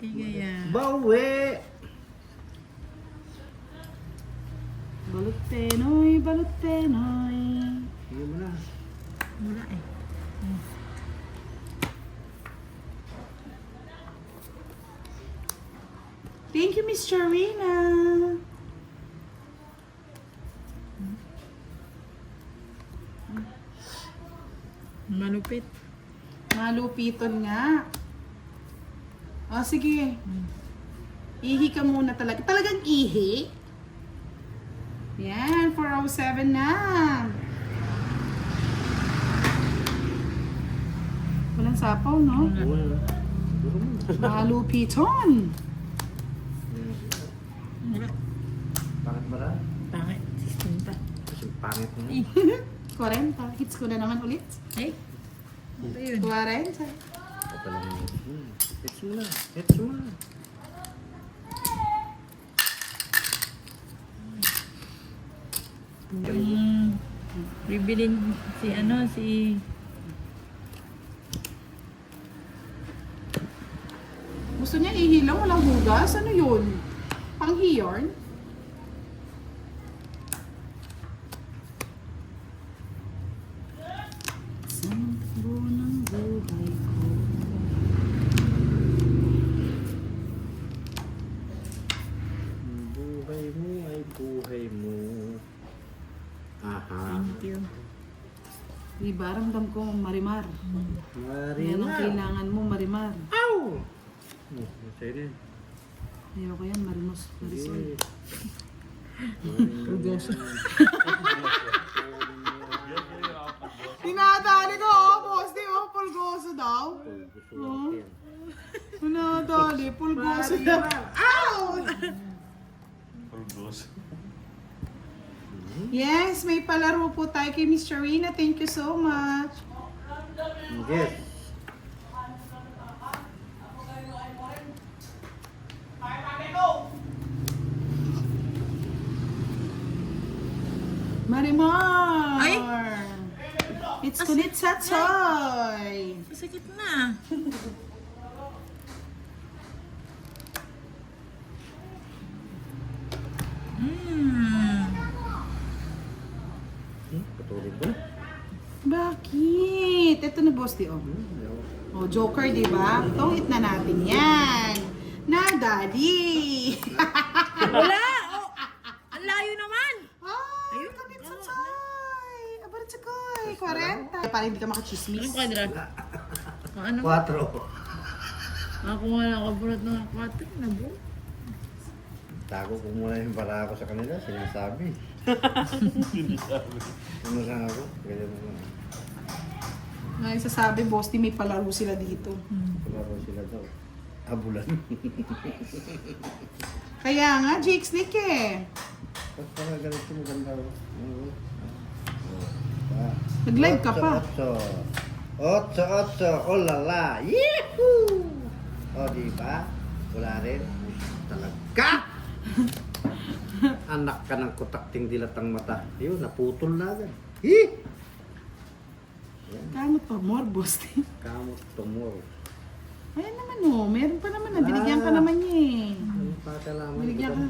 Kaya. Bawi! Balot Penoy, balot Penoy. Sige mo na. Wala eh. Thank you, Miss Charina. Malupit. Malupiton nga. O, sige. Ihi ka muna talaga. Talagang ihi? Yan, 4:07 na. Walang sapaw, no? Wala. Malupiton. Wala. Pangit ba na? Pangit. 16 pa. Kasi pangit mo. 40. Hits ko na naman ulit. Ay. Ito yun. 40. Ito lang yun. Hits mo na. Hits mo na. Yung bibilin si ano, si... Gusto niya ihilang, walang hugas. Ano yun? Pang-hiyorn? Sa takbo ng buhay ko. Buhay mo ay buhay mo. Aha. Thank you. Diba, ramdam ko, Marimar. Yan ang Marina. kailangan mo, Marimar. Ow! Sa'yo din. Ayoko yan, Marimos. Marisol. Pulgoso. Tinadali ko, oh, boss. Di ba, pulgoso daw? Gusto lang yan. Tinadali, pulgoso daw. Ow! Yes, may palaro po tayo kay Miss Charina. Thank you so much. Yes. Marimar! Ay! It's kunit sa toy! Sakit na. Patuloy ba? Bakit? Ito na, boss, di, oh. Oh, Joker, di ba? Tungit na natin yan. Nadali! Wala! Oh, ang layo naman! Ay, Ayun, kunit sa wala, toy! Abarat sa koy! 40. Para hindi ka makachismis. Anong kwadra? Ano? 4. Ako nga nakabulat ng 4. Nabo. Tago ko muna yung para ako sa kanila. Sinasabi. Ano sa ako? Ganyan mo na. Ay, sasabi, boss, di may palaro sila dito. Wala ko sila daw. Abulan. Kaya nga, Jake Slick eh. Ba't parang ganito mo ganda? Nag-live ka pa. 8. Oh lala. Yehoo! O, diba? Wala rin. Talaga! Anak ka ng kutakting dilatang mata. Ayun, naputol na agad. Hi! Kamot pa more, boss. Kamot tumor. Ayan naman, oh. Meron pa naman. Binigyan ka naman niya eh. Ano pa kalaman? Binigyan ka.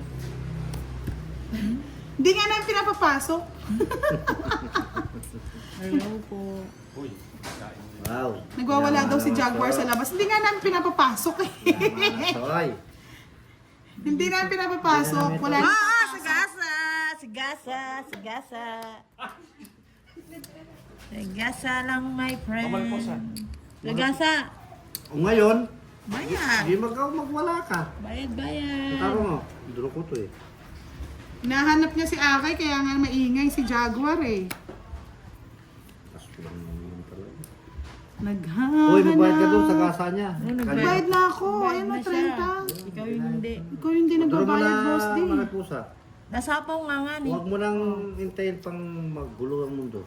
Hindi nga namin pinapapasok. Hello po. Wow. Nagwawala daw si Jaguar sa labas. Hindi nga namin pinapapasok eh. Soy. Hindi namin pinapapasok. Wala na. Sagasa! Sagasa! Sagasa! Sagasa lang, my friend. Sagasa! O ngayon, Bayad! di magwala ka. Bayad, bayad! Taro mo. Duro ko to eh. Hinahanap niya si Akay, kaya nga maingay si Jaguar eh. Pasko lang naman talaga. Naghahanap. Uy, magbayad ka doon sa gasa niya. Nagbayad na ako. Bayad Ayan na o, siya. 30. Ikaw yung hindi. Ikaw yung hindi nagbabayad, boss di. Maripusa. Nasapaw nga nga ni. Huwag mo nang hintayin pang maggulo ang mundo.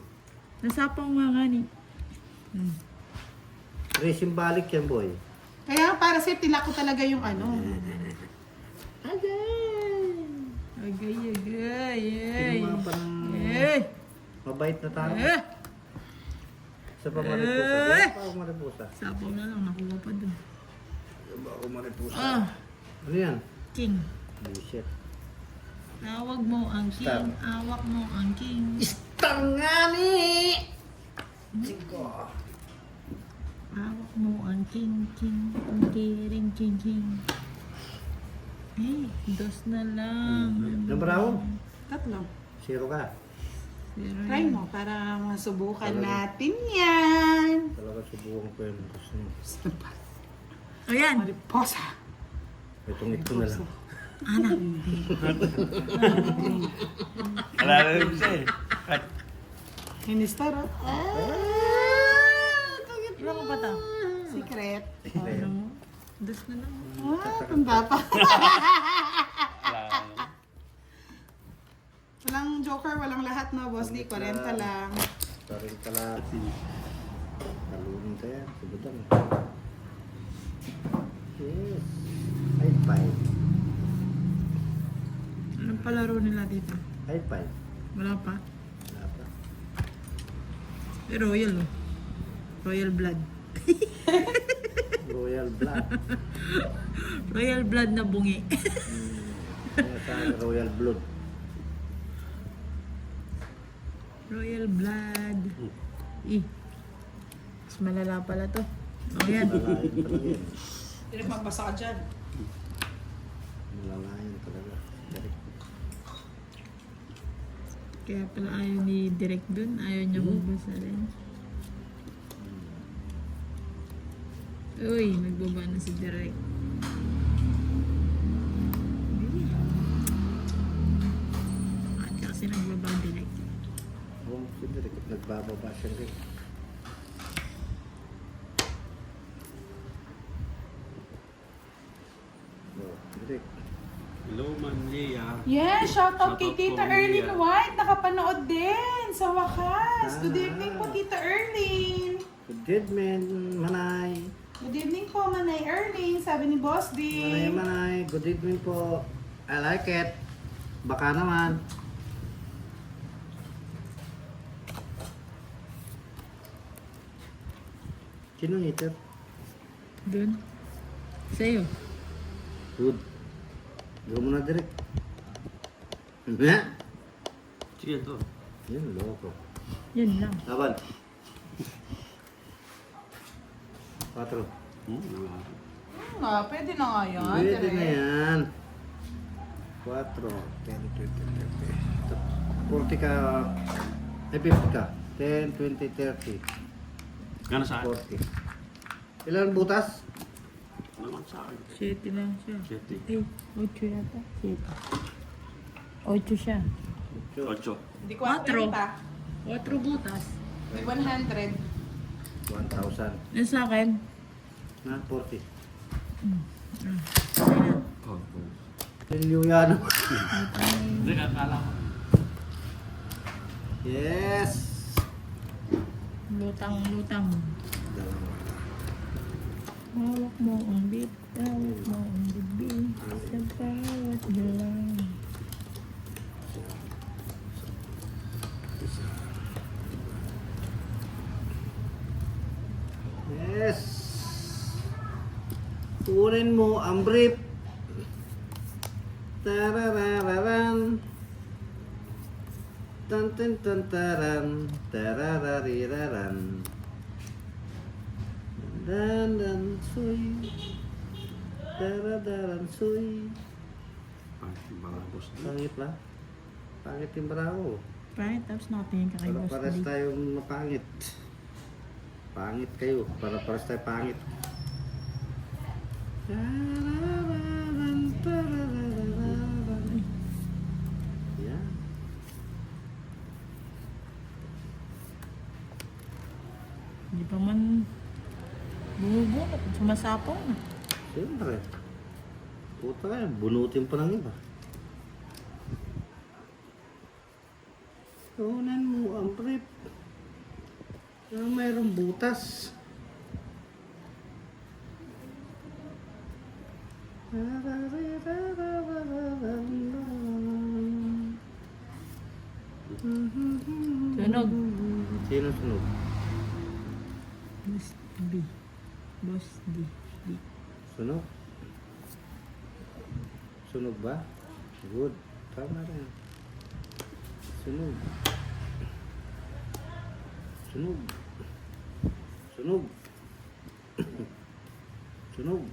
Nasapaw nga nga ni. Symbolic yan, boy. Kaya para sa tila ko talaga yung ano. Agay! Agay, agay, ay! Yung mga pang Eh! mabait na tao. Eh! Sa pamaripusa. Di pa ako maripusa. Sapaw na lang, nakuha pa dun. Ako maripusa. Ah, Ano yan? king. Bullshit. Awag mo ang king. Star. Awak mo ang king. Star nga ni! 5. Awak mo ang king. King. Ang kiring king king. Eh, dos na lang. Ilang bravo? 3. 0 ka. Pero Try mo para masubukan natin yan. Talaga subukan ko yung gusto niyo. Ayan. Mariposa. Itong ito na lang. Anak. Wala na rin siya eh. Minister, oh. Iba ko pa to? Secret. Ano mo? Dos na lang. Tanda pa. Wala na. Walang joker, walang lahat na, boss. Di, 40 lang. Paring pala. Talunin ka yan. Subutang. Yes. High five. Anong palaro nila dito? High five. Wala pa. Wala pa. Eh, royal oh. Royal blood. Royal blood. Royal blood na bungi. Kaya sa royal blood. Royal blood. Eh. Mas malala pala to. Oh, yan. Malalayan talaga yan. Hindi magbasa ka dyan. Malalayan talaga. Direct. Kaya pala ayaw ni Direk dun. Ayaw niya magbasa rin. Uy, nagbaba na si Direk. At kasi nagbaba ang Direk. Oh, si Direk. Nagbababa siya rin. Oh, Direk. Hello, Manlia. Yes, shout out kay Shout out Tita po, Erlyn Mia. White. Nakapanood din sa wakas. Good Ah. evening po, Tita Erlyn. Good evening, Manay. Good evening po, Manay Erlyn. Sabi ni Boss D. Manay, Manay. Good evening po. I like it. Baka naman. Sino hater? Dun. Sa'yo. Good. Gawin mo na direct. Ha? Sige to. Yan, loko. Yan lang. Laban. 4. Wala. Nga, pwede na nga yan. Pwede direct. na yan. 4. 10, 20, 30. 40 ka. 50 ka. 10, 20, 30. Gana sa akin? 40. Ilan butas? Naman sa akin. 7 lang siya. 7. Eh, 8 yata. 7. 8 siya. 8. Hindi ko Quatro. pa. 4 butas. May 100. 1,000. Yan sa akin. Na, 40. Ayan. Oh, Pilyo yan. hindi ka kala ko. Yes! Lutang, lutang. Dalawa. Hawak mo ang bit, hawak mo ang bibig. Sa bawat galang. Yes! Kunin mo ang brief. Tararararan. Tantantantaran. Tararariraran. Dan suy. Daradaran suy. Ay, mga boss. Pangit ba? Pangit yung bravo. Right, tapos nakatingin ka kay Para Boss pares D. tayong mapangit. Pangit kayo. Para pares tayo pangit. Tarararan, tararararan. Yan. Hindi pa man bumubunot. Sumasapong na. Siyempre. Puta ka, bunutin pa ng iba. Tunan mo ang prep. Mayroong butas. Tunog. Sino sunog? Boss B. Boss D. D. Sunog. Sunog ba? Good. Tama rin. Sunog. Sunog. Sunog. Sunog.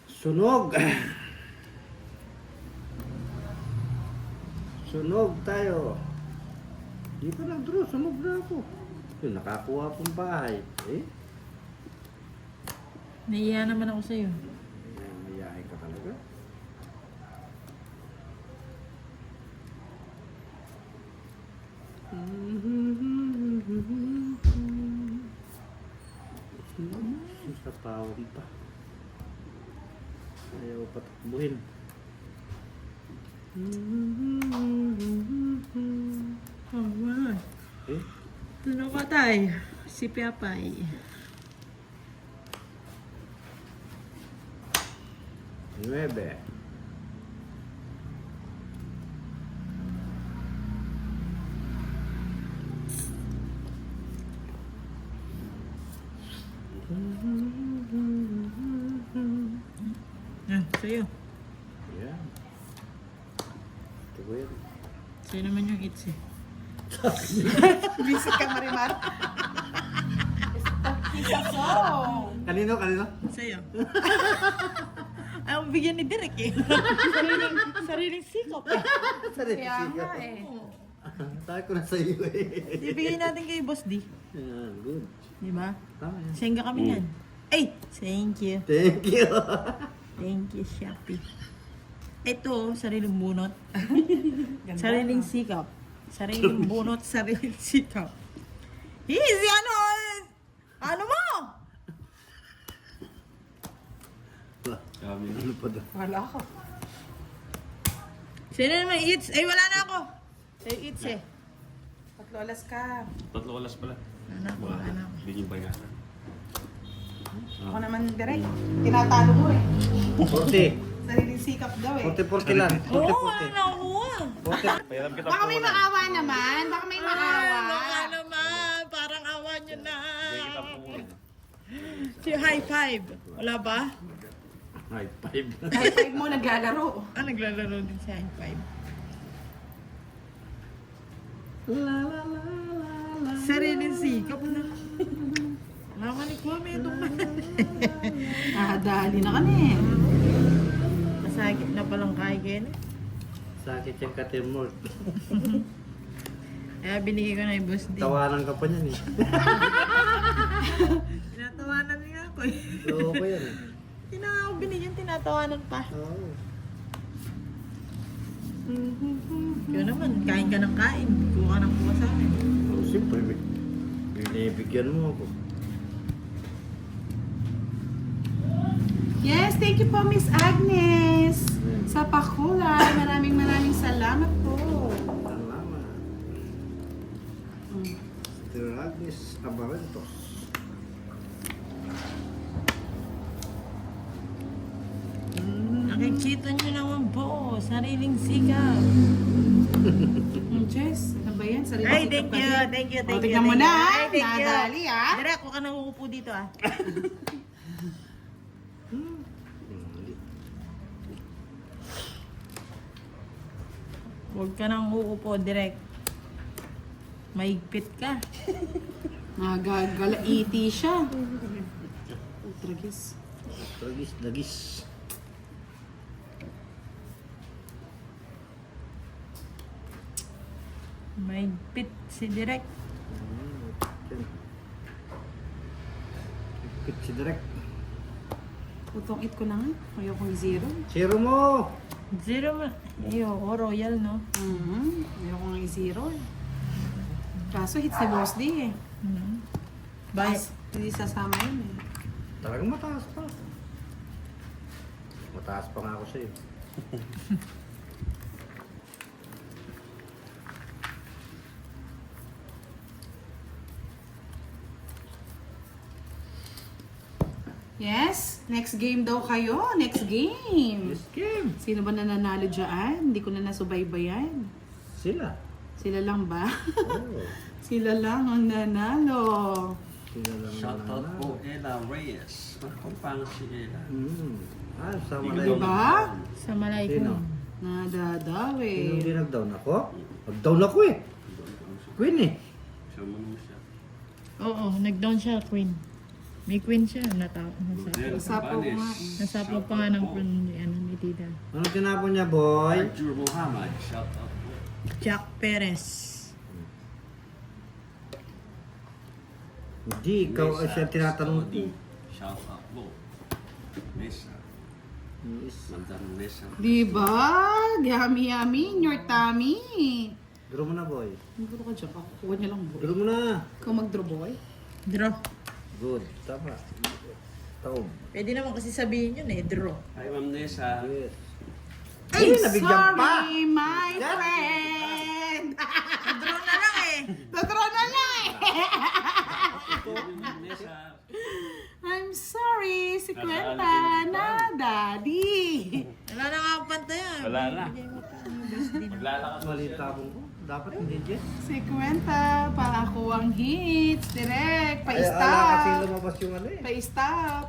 Sunog. Sunog tayo. Di pa nag-draw. Sunog na ako. Yun, nakakuha pong bahay. Eh? Naiya naman ako sa'yo. Mayayain ka talaga. Sa pawang pa. Ayaw patakbuhin. Oh, wow. Eh? Tuno ka tayo. Si Piapay. Nuebe. Yan, sa'yo. Yan. Ito ko yan. Sa'yo naman yung itse. Visit ka, Marimar. Isa song. Kanino? Kanino? Sa'yo. Ayaw bigyan ni Derek eh. sariling sikop eh. Kaya nga eh. Tayo ko na sa iyo eh. Ibigay natin kay Boss D. Yan, good. Di ba? Tama yan. Senga kami yan. Ay! Thank you. Thank you. Thank you, Shopee. Ito, sariling bunot. Sariling sikap. Sariling bunot, sariling sikap. Easy, ano? Ano mo? Kami. Ano pa daw? Wala ako. Sino naman eats? Ay, wala na ako. Sa'yo eats eh. Tatlo alas ka. Tatlo oras pala. Anak ko, anak. Hindi yung bayaran. Ako naman direct. Tinatalo mo eh. 40. Sariling sikap daw eh. 40-40 lang. Oo, 40-40. anak ko. 40. Payaram kita Baka may maawa naman. Baka may maawa. Baka naman. Parang awa nyo na. Bigyan kita po. Si high five. Wala ba? High five. High five mo naglalaro. Ah, naglalaro din si high five. Sariling sikap na. Wala ka ni Kwame itong Dali na ka na eh. masakit na palang kay Ken. Sakit yung katimor. Kaya binigay ko na yung Boss D. Tawanan ka pa niyan eh. Tinatawanan niya ako eh. Loko ko yan eh. Hindi na nga ako binigyan, tinatawanan pa. Oo. Yun naman, kain ka ng kain. Kuha ka ng kuha sa akin. Oh, siyempre. Binibigyan mo ako. Yes, thank you po Miss Agnes. Sa pakulay, maraming salamat po. Salamat. Mr. Agnes Abarentos. Nakikita nyo naman po, sariling sikap. Jess, ano ba yan? Sariling Ay, sikap thank ka you, din. thank you, O, thank you. tignan mo na, Ay, thank you. nadali ah. Direk, huwag ka nang uupo dito ah. Huwag ka nang uupo, Direk. Maigpit ka. Nagagalaiti siya. Tragis. Lagis. Maigpit si Direk. Pit si Direk. Putong it ko na nga. Ayokong zero. Zero mo! Zero mo. Ayo, royal, no? Ayokong nga zero. Kaso hit si Boss D eh. Bye. Hindi sasama yun eh. Talagang mataas pa. Mataas pa nga ako sa'yo. Yes, next game daw kayo. Next game. This game. Sino ba nananalo dyan? Hindi ko na nasubaybayan. Sila. Sila lang ba? Oh. Sila lang ang nanalo. Sila lang Shoutout nanalo. po Ella Reyes. Kung paano si Ella. Sa Hindi Malay. ko Diba? Sa malay Sino? ko. Nadadawi. Sino dinagdown ako? Nagdown ako eh. Queen eh. Siya mo naman siya. Oo, nag-down siya, queen. May queen siya. Rodel Nasapaw ko nga Cabanes. Nasapaw pa nga ng queen ni tita. Ano tinapon niya, boy? Arjur Muhammad. Shoutout po. Jack Perez. Hindi, ikaw ay siya tinatanong ko. Shoutout po. Mesa. Yes. Mandan Mesa. Diba? Yummy, yummy. In your tummy. Draw mo na, boy. Maguro ka dyan. Kukuha niya lang, boy. Draw mo na. Ikaw mag-draw, boy. Draw. Good. Tama. Taom. Pwede naman kasi sabihin yun eh, draw. Hi, Ma'am Nessa. Yes. Ay, nabigyan pa. sorry, my friend. Draw na lang eh. Nadraw na lang eh. Ma'am Nessa. I'm sorry, si Kwenta na, daddy. Wala na nga ang pantayan. Wala na. Bigay mo pa ang best din. Maglalakas mo Mali siya. tapon ko. Dapat hindi dyan. Si Kwenta, para ako ang hits. Direct, Ala kasi pa-stop. lumabas yung ano eh. Pa-stop.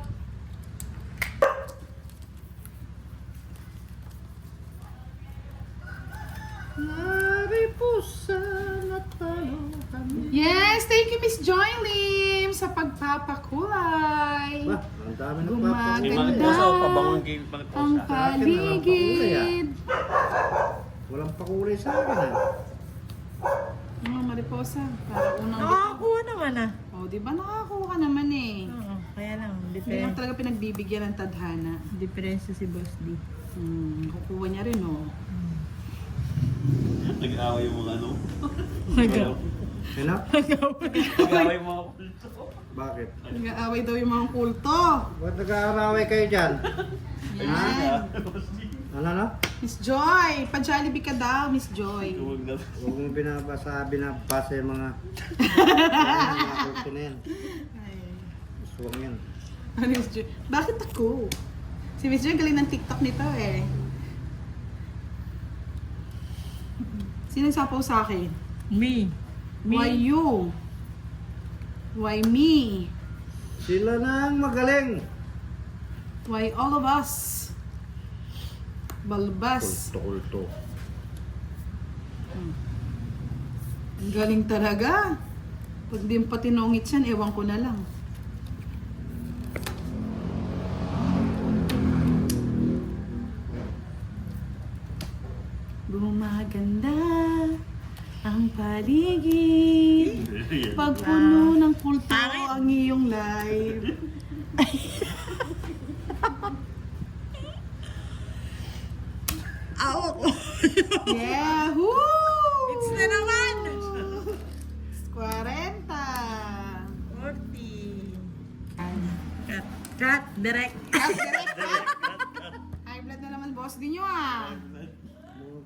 Mariposa natalo kami. Yes, thank you Miss Joy Lim sa pagpapakulay. Ba, ang dami ng Gumaganda. Si papakulay. Mariposa o pabangon kay Ang Mariposa. paligid. Walang pakulay sa akin ah. Mga mariposa, para unang Nakakakuha naman ah. Oh, di ba nakakuha ka naman eh. Oo, kaya lang. Hindi lang talaga pinagbibigyan ng tadhana. Diferensya si Boss D. Kukuha niya rin oh. Nag-away yung mga ano. Sino? Nag-away yung mga kulto. Bakit? Nag-aaway daw yung mga kulto. Ba't nag-aaraway kayo dyan? Yan. Ano? Miss Joy, pa-Jollibee ka daw, Miss Joy. Huwag na. Huwag mong binabasa yung mga kulto na yan. Suwang yan. Ano, Miss Joy? Bakit ako? Si Miss Joy galing ng TikTok nito eh. Sino sapaw sa akin? Me. Why you? Why me? Sila na ang magaling. Why all of us? Balbas. Kulto. Ang galing talaga. Pag di mo pa tinungit yan, ewan ko na lang. Gumaganda ang paligid. Pag puno ng kulto ang iyong live. Yeah! Woo! It's na naman! 40. 40. Cut. Direct. High blood na naman boss din nyo ah.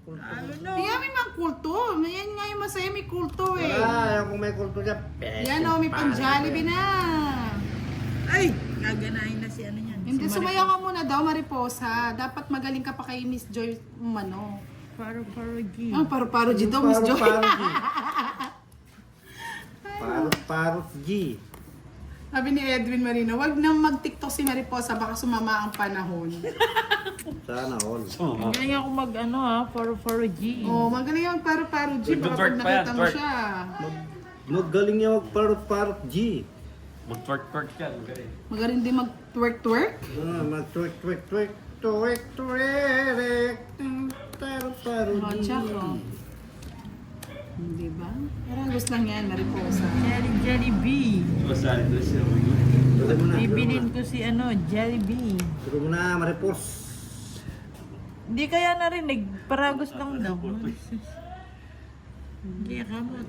Ano no? Kaya may mga kulto. Yan nga yung masaya, may kulto eh. Wala, yung kung may kulto dyan. Yan o, may pang-Jollibee na. Ay! Gaganahin na si ano yan. Hindi, si sumayaw ka muna daw, Mariposa. Dapat magaling ka pa kay Miss Joy Umano. Paro-paro G. Ang paro-paro G daw, Miss Joy. Parot G. Sabi ni Edwin Marino, wag nang mag-TikTok si Mariposa, baka sumama ang panahon. Sana all. Ang galing ako mag ano ha, paro-paro G. Oh, magaling yung paro-paro G, baka Twerk pag pa yan, nakita mo twerk. siya. Magaling niya magparot-parot G. Mag-twerk-twerk yan. Okay. Magaling din mag-twerk-twerk. Mag-twerk-twerk-twerk. Twerk-twerk. Parot-parot Oh, G. tsaka. Di ba? Parang gusto lang yan, Mariposa. Jelly Bee. Masali na siya. Tuloy mo na. Bibilin ko si ano, Jelly Bee. Tuloy mo na, Maripos. Hindi kaya narinig, paragos lang daw. Hindi, kamot.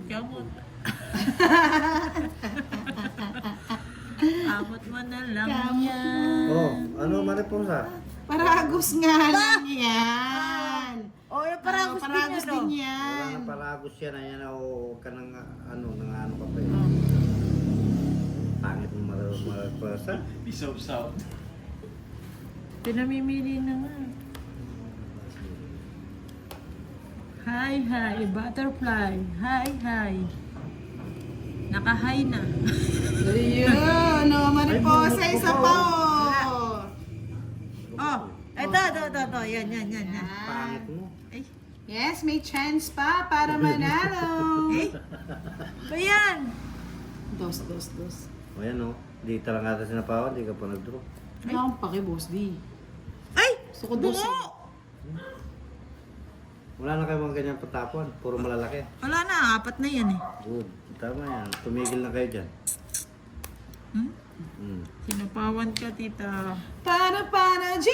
Kamot mo na lang yan. Oh, ano Mariposa? Paragos nga lang yan. Oh, yung paragos, Paragos din din yan. Wala yan. na paragos yan. Ayan o, ka nang ano ka pa eh. Oh. Pangit mo Mariposa. Peace of South. Pinamimili na nga. Hi, butterfly. Hi. Naka-hi na. Ayun, no, mariposa, isa pa, oh. Oh, ito. Yan. Pangit mo. Ay, Yes, may chance pa para manalo. ba yan? Dos. O yan o. Di talaga ata sinapawan, di ka pa nag-draw. Ano akong pake, boss, di. Ay, Gusto ko dos. bungo! Wala na kayo mga ganyan patapon. Puro malalaki. Wala na, 4 na yan eh. Good. Tama yan. Tumigil na kayo dyan. Hmm? Hmm. Sinapawan ka, tita. Para, G.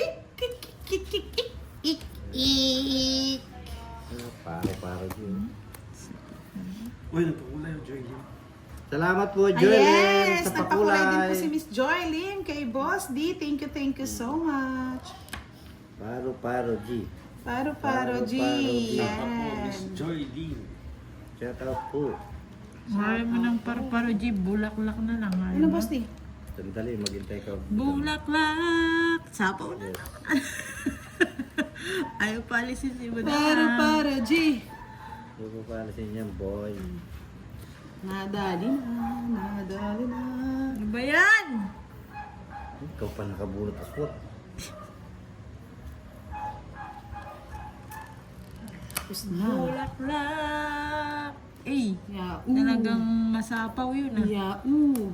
Ano, paro dyan. Uy, napakulay yung Joy. Salamat po, Joy Yes, sa nagpakulay din pakulay. po si Miss Joy Lim kay Boss D. Thank you so much. Paro, G. Paro, G. Shout out po, Miss Yan. Joy Lee. Shout out po. Mahal mo ng paru-paro, G. Bulaklak na lang. Ano, Boss D? Sandali, maghintay ka. Bulaklak! Sapaw na naman. Ayaw palisin si Madam. Paro, G. Hindi ko paalisin yan, boy. Nadali na. Ano ba yan? Ikaw pa nakabulot aswat. Tapos na. Bulaklak! Eh, Yau. talagang masapaw yun ah. Yau.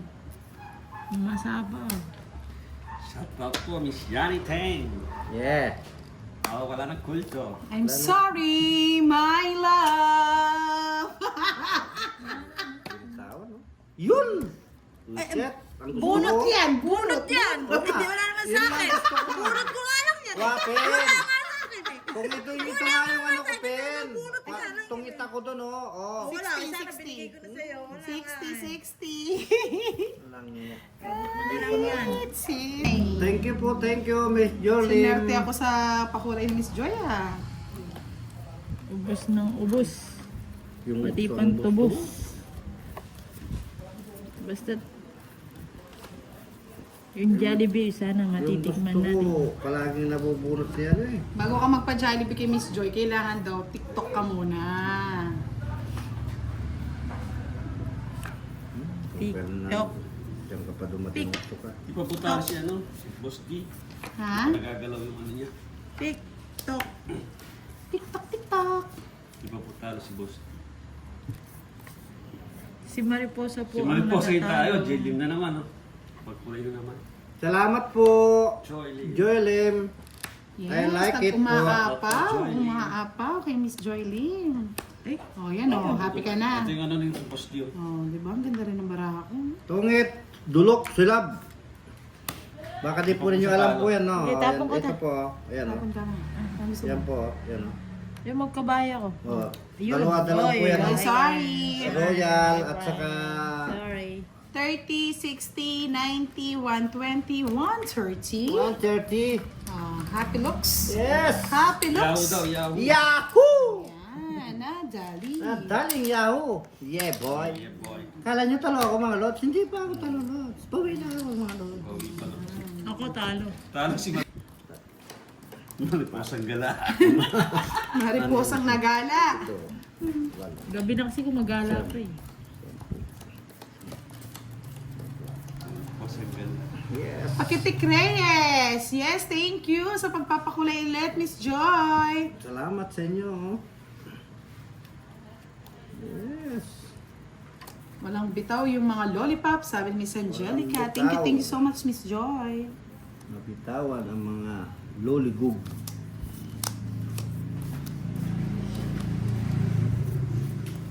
Masapaw. Shout out po, Miss Yani Tang. Yeah. Ako wala ng kulto. I'm sorry, my love. Tawa, no? Yun! Shit! Ang gusto Bunot ko. yan, Bunot yan! Wala. Hindi, wala naman sa akin. Bunot ko nga lang yan. Wapin! Wala nga sa akin eh. Kung ito nga yung ano ko, Pen. Tungit ako doon, oh. Oh. Wala, 60, sana binigay ko na sa'yo. Wala nga. 60. Walang niya. Let's see. Thank you, Miss Jolie. Sinerte ako sa pakulay ni Miss Joy, ah. Ubos ng ubos. Yung Pati gusto pang ng tubos. gusto. Basta yung Jollibee, sana Yung matitikman gusto natin. ko, palaging nabubunot siya eh. Bago ka magpa-Jollibee kay Miss Joy, kailangan daw TikTok ka muna. TikTok. Diyan ka pa dumating gusto ka. Di pa po tayo si ano, si Boss D. Ha? Nagagalaw yung ano niya. TikTok. TikTok. Di pa po tayo si Boss D. Si Mariposa po Si Mariposa yung tayo, natatalo. J-Lim na naman. Oh. Pagkulay na naman. Salamat po, Joy Lee. Joelim. Yes, I like it po. Umaapaw kay Miss Joy Lim. Ay, Oh, yan oh, happy ka na. Ito yung ano yung Boss D. Oh. Oh, di ba? Ang ganda rin ng baraha ko. Tungit, dulok, silab. Baka di po ninyo alam po yan, no? Hindi, tapon ko Ayan, ito na. po, ayan, oh. Tapon ka na. Ano gusto Yan mo? po, yan, oh. yung magkabaya ko. Oh. Yun. Dalawa po yan, Ay, oh. sorry. Royal at saka... Sorry. 30, 60, 90, 120, 130. 130. Happy looks. Yes! Happy Yahoo looks. daw, Yahoo. Yahoo! Yan, nadali. Daling Yahoo! Yeah, boy. Yeah, boy. Kala nyo talo ako mga lods? Hindi pa ako talo lods. Bawi na ako mga lods. Bawi pa lang. Ako talo. Talo si Mariposang gala. Mariposang nagala. Ito. Wala. Gabi na kasi gumagala pa eh. Mariposang gala. Yes. Pakitik Reyes. Yes, thank you sa pagpapakulay ulit, Miss Joy. Salamat sa inyo. Yes. Walang bitaw yung mga lollipop, sabi ni Miss Angelica. Walang Thank you bitaw. so much, Miss Joy. Mabitawan ang mga loligug.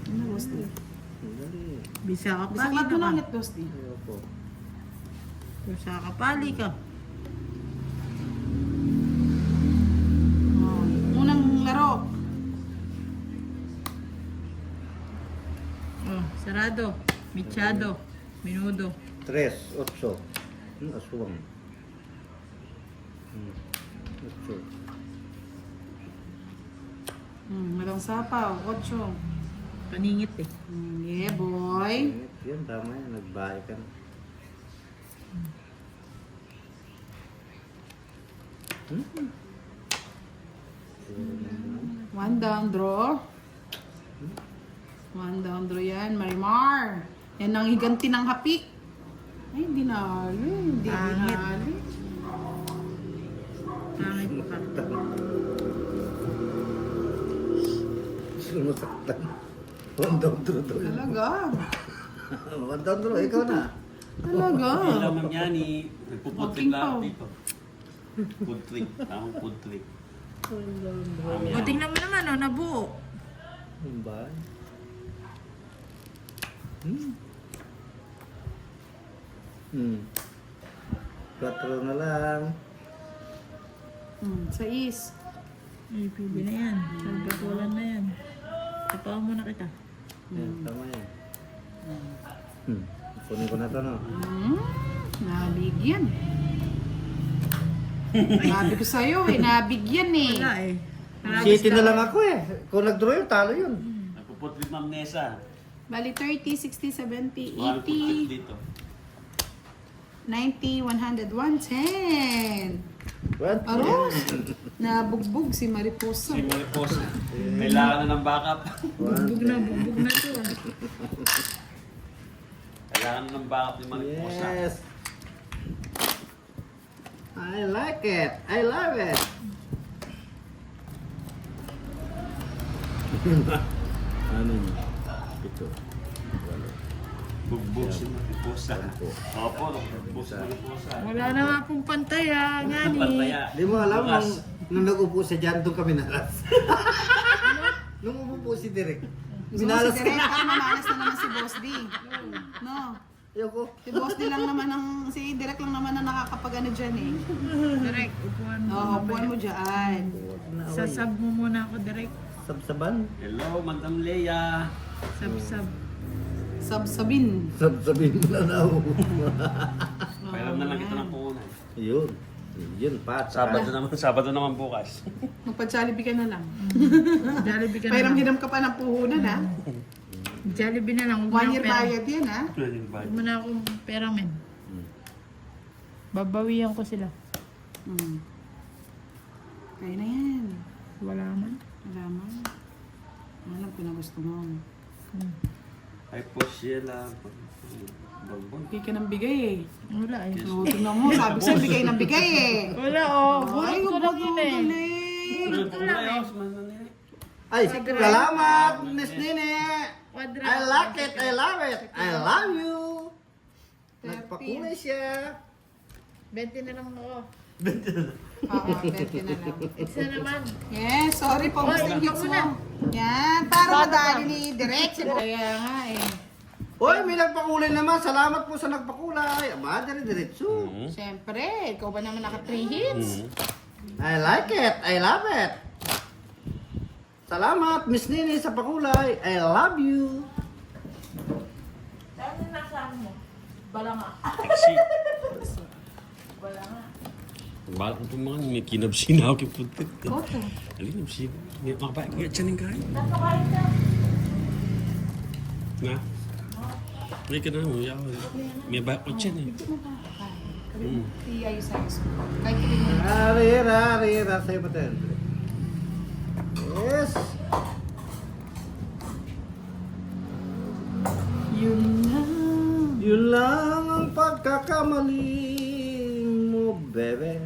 Ano, Boss D? Dali. Bisa ka pali Bisaklat mo na lang ka. ulit, Boss D. Ayoko. Bisa ka pali ka. Oh, unang laro. Oh, sarado. Michado. Minudo. 3, 8. Aswang. 8. Walang sapaw. 8. Paningit eh. Yeah, boy. Yan, tama yan. Nagbahay ka na. One down draw. One down draw yan, Marimar. Yan ang higanti ng hapi. Ay, dinali. Hindi Pangit. dinali. Pangit pa. Sumasaktan. One down through. Talaga. One down through. Ikaw na. Talaga. Hindi lang ma'am yan eh. Nagpuputrik Walking lang ako pa. dito. Food trick. Tamang food trick. O, tingnan mo naman, oh, nabuo. Ano ba? Quatro na lang. Sais. Ay, pibi na yan. Nagkatulan na yan. Tapawan mo na kita. Yan, tama yan. Kunin ko na to, no? Nabigyan. Sabi ko sa'yo eh, nabigyan eh. Wala eh. City na lang ako eh. Kung nag-draw yun, talo yun. Nagpuputrik ma'am Nessa. Bali 30, 60, 70, Walang putrik 80, dito. 90, 100, 110. What? Aros! Nabugbog si Mariposa. Si Mariposa. Kailangan na ng backup. Bugbog na to. Kailangan na ng backup ni Mariposa. Yes. I like it. I love it. Ano yun? Ito. Walo. Bugbog si Mariposa. Opo. Opo, bugbog si Mariposa. Wala na nga pong pantaya. Nga ni. Pantaya. Di mo alam Bukas. nung nag-upo sa dyan, doon kami nalas. Nung umupo si Direk. Minalas Si ka. Direk, mamalas na naman si Boss D. No. Ayoko. Si Boss D lang naman si Direk lang naman ang nakakapag ano dyan eh. Direk, upuan mo. Oo, upuan mo dyan. Sasab mo muna ako, Direk. Sabsaban. Hello, Madam Leia. Sab-sab. Sabsabin. Sabsabin mo na daw. Pairam na lang kita ng puhunan. Yun. Yun, Pat. Sabado naman bukas. Magpa-Jollibee ka na lang. Jollibee ka na Pairam lang. hinam ka pa ng puhunan ha. Jollibee na lang. Huwag mo 1 na year akong pera. bayad yan ha. Huwag mo na akong pera, men. Babawian ko sila. Kaya na yan. Wala man. Wala mo. Alam ko na gusto mo. Ay po Sheila. Bonbon. Bigay ka ng bigay eh. Wala eh. Oo, tingnan mo. Sabi ko sa'yo, bigay ng bigay eh. Wala oh. Ay, Bunot ko lang yun eh. galing. Bunot ko lang eh. Ay, salamat, Miss Nene. Quadra. I like it. I love it. I love you. 30. Nagpakulay siya. 20 na lang ako. Oo, 20 na lang. Isa naman. Yes, sorry po. Oy, Gusto ikaw hits muna. mo. Yan, para madali ni Direk. Kaya nga eh. Hoy, may nagpakulay naman. Salamat po sa nagpakulay. Aba, dire-diretso. Siyempre, ikaw ba naman naka 3 hits? I like it. I love it. Salamat, Miss Nene, sa pakulay. I love you. Saan yung nasaan mo? Bala nga. Taxi. Bala nga. Balak po mga may kinabsina ako kipuntit. Oto. Alin, nabsina. May makabaik nga dyan yung kain. Nakakain ka. Na? May ka na mo, yawan. May baik ko dyan eh. Iayos-ayos ko. Kahit hindi mo. Arira, sa'yo ba tayo? Yes. Yun na. Yun lang ang pagkakamali mo, bebe.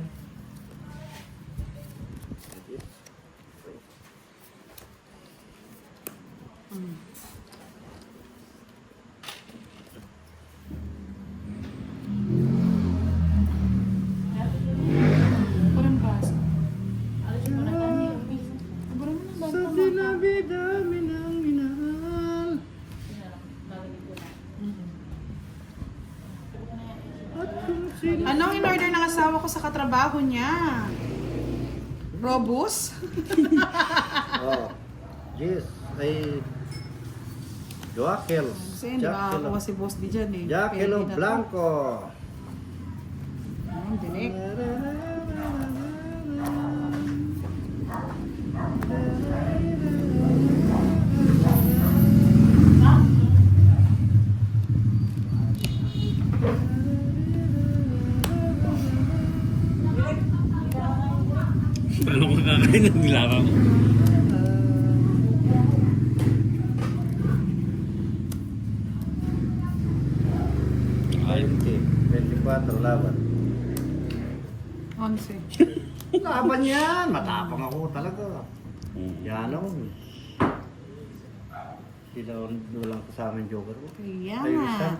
Parang basa. Alis mo na tayo. Parang mo na Sa dinabi-dami ng minahal. At kung sino... Anong in-order ng asawa ko sa katrabaho niya? Robust? Oh, yes. Ay... Joaquel. Kasi hindi makakakuha si Boss D dyan eh. Joaquelo Pwede na to. Blanco. Ayun, Direk. Paano ko kakain ng nilagang? Ayun, pounds eh. Laban yan. Matapang ako talaga. Mm. Yan ako. Sila walang kasama yung joker ko. Kaya Ayun nga. siya.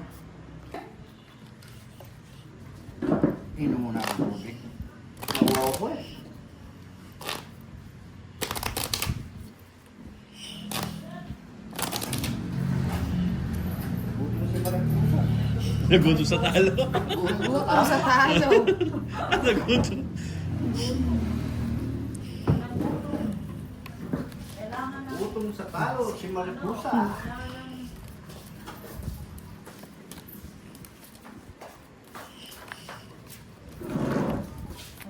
Inom muna ang tubig. Nawawa ko eh. Buti mo si Maragpusa. Nagutom sa talo. Gutom sa talo. Nagutom. Gutom sa talo, si Maripusa.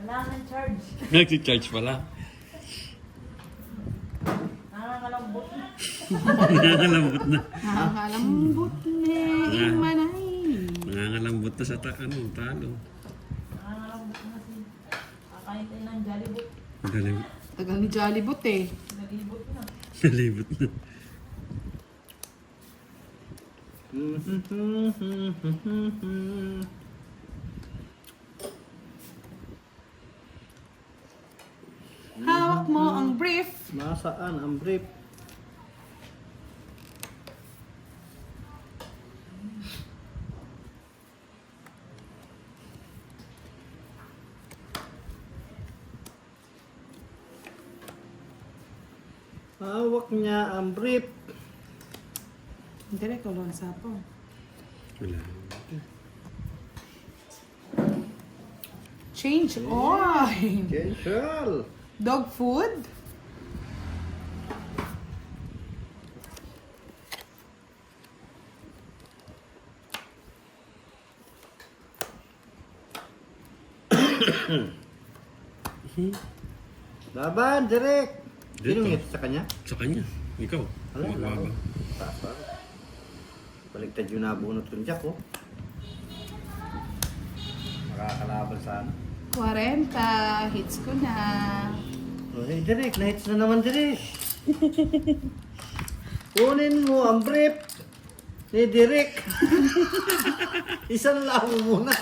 Wala nang charge. Nag-charge pala. Nakakalambot na. Nangangalambot na. Nakakalambot na yung manay. Nangangalambot na sa talo. Nakakalambot na si. Kakain tayo ng Jollibee. Nalibot. Tagal ni Jollibot eh. Nalibot na. Nalibot na. Hawak mo ang brief. Nasaan ang brief? Hawak niya ang brief. Hindi, ikaw lang sa po. Wala. Change oil. Gensel. Dog food. Laban, direct. Dito. Sino ngit sa kanya? Sa kanya. Ikaw. Wala, wala. Magbaba. Taas pa. Baligtad yung nabunot yung jack, oh. Makakalaban sana. 40. Hits ko na. Oh, hey, direct. Na-hits na naman, direct. Kunin mo ang brief ni Direk. Isang labo muna.